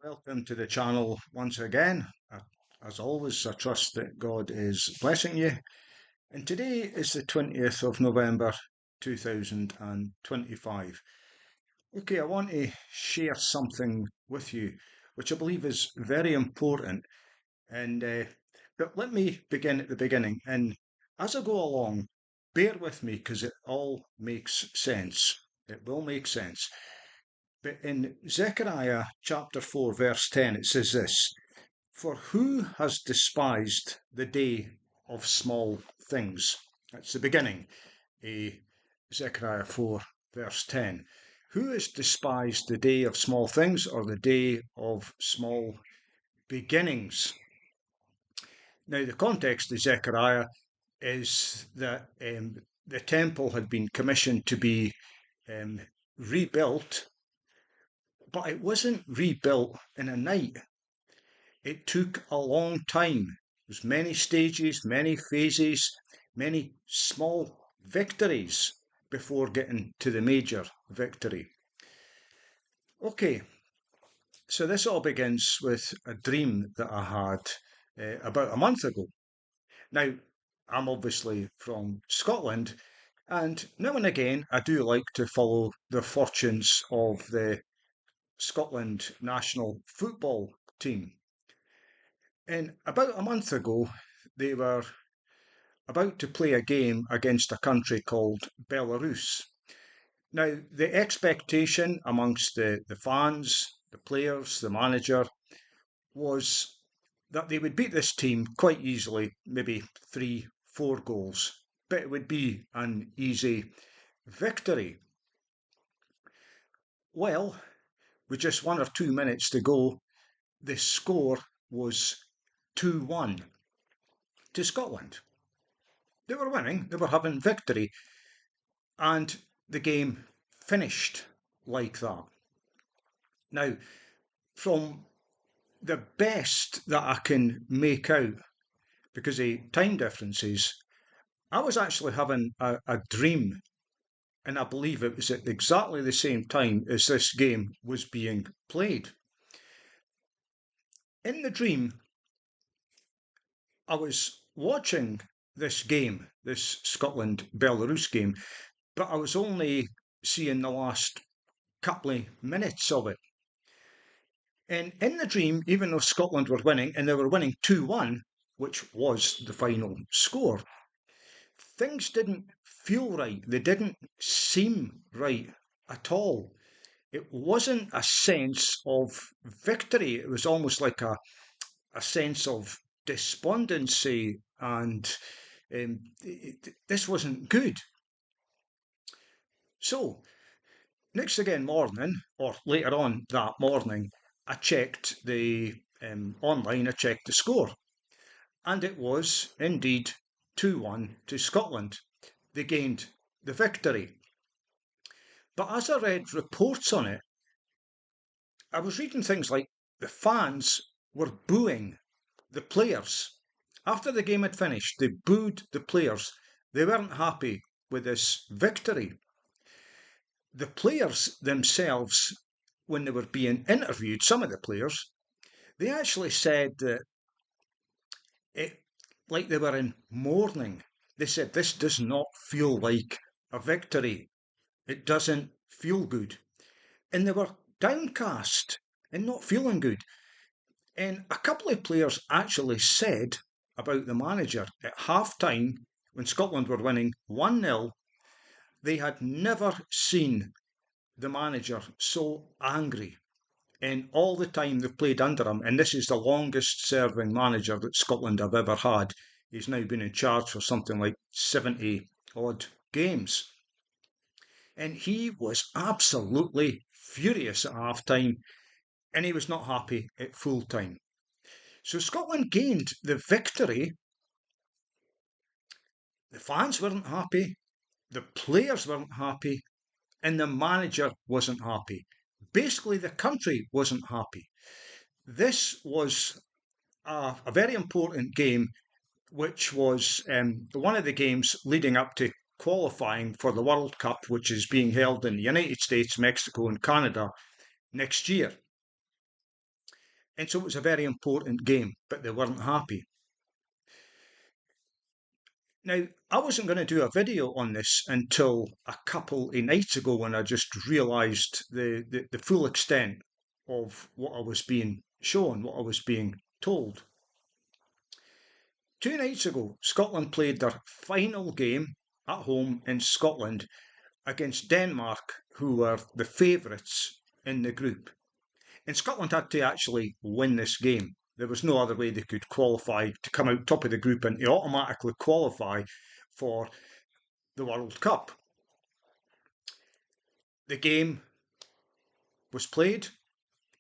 Welcome to the channel once again. As always, I trust that God is blessing you. And today is the 20th of November 2025. Okay, I want to share something with you which I believe is very important. But let me begin at the beginning. And as I go along, bear with me because it all makes sense. It will make sense. But in Zechariah chapter 4, verse 10, it says this: For who has despised the day of small things? That's the beginning. Zechariah 4, verse 10. Who has despised the day of small things, or the day of small beginnings? Now, the context of Zechariah is that the temple had been commissioned to be rebuilt, but it wasn't rebuilt in a night. It took a long time. There's many stages, many phases, many small victories before getting to the major victory. Okay, so this all begins with a dream that I had about a month ago. Now, I'm obviously from Scotland, and now and again I do like to follow the fortunes of the Scotland national football team. And about a month ago, they were about to play a game against a country called Belarus. Now, the expectation amongst the fans, the players, the manager, was that they would beat this team quite easily, maybe 3, 4 goals, but it would be an easy victory. Well, with just 1 or 2 minutes to go, the score was 2-1 to Scotland. They were winning, they were having victory, and the game finished like that. Now, from the best that I can make out, because of time differences, I was actually having a dream, and I believe it was at exactly the same time as this game was being played. In the dream, I was watching this game, this Scotland Belarus game, but I was only seeing the last couple of minutes of it. And in the dream, even though Scotland were winning, and they were winning 2-1, which was the final score, things didn't feel right. They didn't seem right at all. It wasn't a sense of victory. It was almost like a sense of despondency, and this wasn't good. So, next again morning, or later on that morning, I checked the online, I checked the score, and it was indeed 2-1 to Scotland. They gained the victory. But as I read reports on it, I was reading things like the fans were booing the players. After the game had finished, they booed the players. They weren't happy with this victory. The players themselves, when they were being interviewed, some of the players, they actually said that it, like they were in mourning. They said, this does not feel like a victory. It doesn't feel good. And they were downcast and not feeling good. And a couple of players actually said about the manager at half time, when Scotland were winning 1-0, they had never seen the manager so angry in all the time they've played under him. And this is the longest serving manager that Scotland have ever had. He's now been in charge for something like 70 odd games. And he was absolutely furious at half time, and he was not happy at full time. So Scotland gained the victory. The fans weren't happy, the players weren't happy, and the manager wasn't happy. Basically, the country wasn't happy. This was a very important game, which was one of the games leading up to qualifying for the World Cup, which is being held in the United States, Mexico, and Canada next year. And so it was a very important game, but they weren't happy. Now, I wasn't going to do a video on this until a couple of nights ago when I just realised the full extent of what I was being shown, what I was being told. 2 nights ago, Scotland played their final game at home in Scotland against Denmark, who were the favourites in the group. And Scotland had to actually win this game. There was no other way they could qualify to come out top of the group and to automatically qualify for the World Cup. The game was played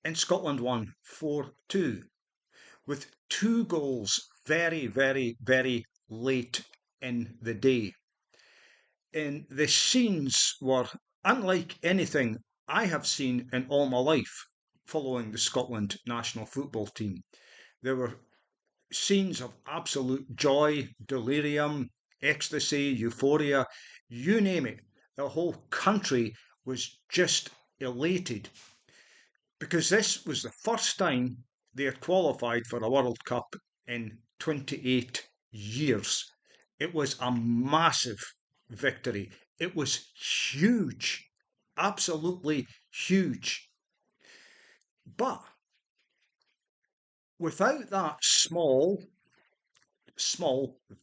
and Scotland won 4-2 with 2 goals very, very, very late in the day. And the scenes were unlike anything I have seen in all my life following the Scotland national football team. There were scenes of absolute joy, delirium, ecstasy, euphoria, you name it. The whole country was just elated because this was the first time they had qualified for a World Cup in 28 years. It was a massive victory. It was huge, absolutely huge. But without that small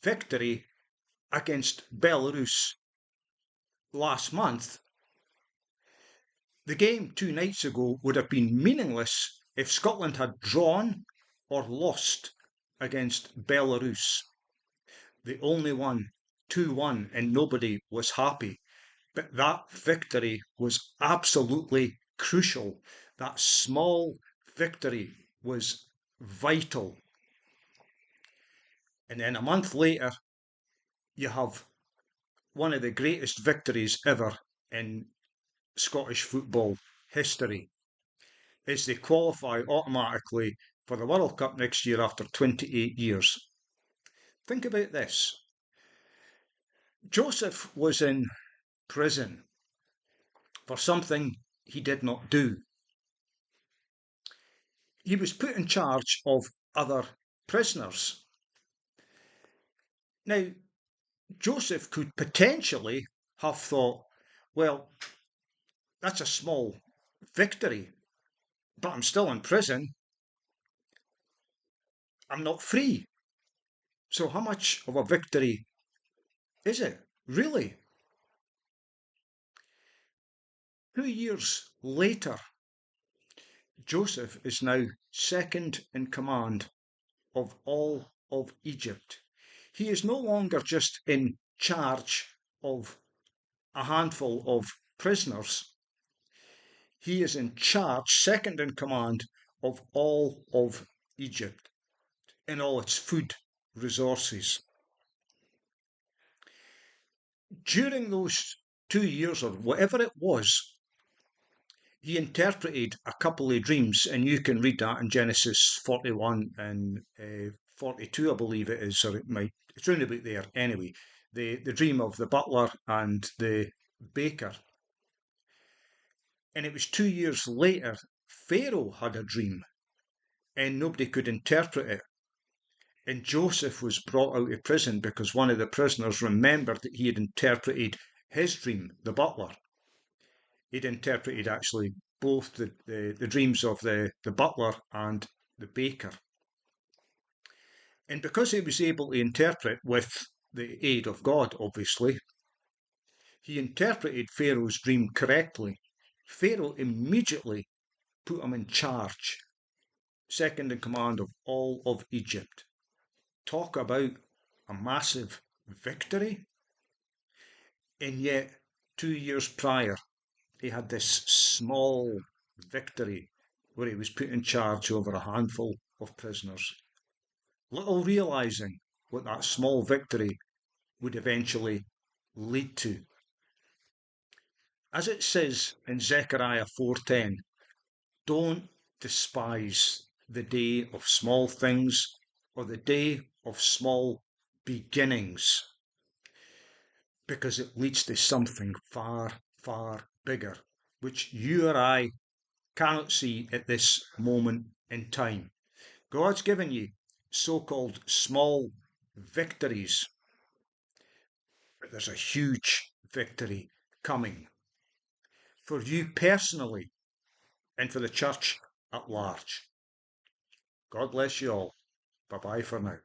victory against Belarus last month, the game 2 nights ago would have been meaningless if Scotland had drawn or lost against Belarus. They only won 2-1 and nobody was happy. But that victory was absolutely crucial. That small victory was vital. And then a month later, you have one of the greatest victories ever in Scottish football history, as they qualify automatically for the World Cup next year after 28 years. Think about this. Joseph was in prison for something he did not do. He was put in charge of other prisoners. Now, Joseph could potentially have thought, well, that's a small victory, but I'm still in prison. I'm not free. So how much of a victory is it, really? 2 years later, Joseph is now second in command of all of Egypt. He is no longer just in charge of a handful of prisoners. He is in charge, second in command of all of Egypt and all its food resources. During those 2 years or whatever it was, he interpreted a couple of dreams, and you can read that in Genesis 41 and 42, I believe it is, or it's round about there anyway. The dream of the butler and the baker. And it was 2 years later, Pharaoh had a dream, and nobody could interpret it. And Joseph was brought out of prison because one of the prisoners remembered that he had interpreted his dream, the butler. He'd interpreted actually both the dreams of the butler and the baker. And because he was able to interpret with the aid of God, obviously, he interpreted Pharaoh's dream correctly. Pharaoh immediately put him in charge, second in command of all of Egypt. Talk about a massive victory. And yet, 2 years prior, he had this small victory where he was put in charge over a handful of prisoners, little realising what that small victory would eventually lead to. As it says in Zechariah 4:10, don't despise the day of small things or the day of small beginnings, because it leads to something far, far bigger, which you or I cannot see at this moment in time. God's given you so-called small victories, but there's a huge victory coming for you personally and for the church at large. God bless you all. Bye-bye for now.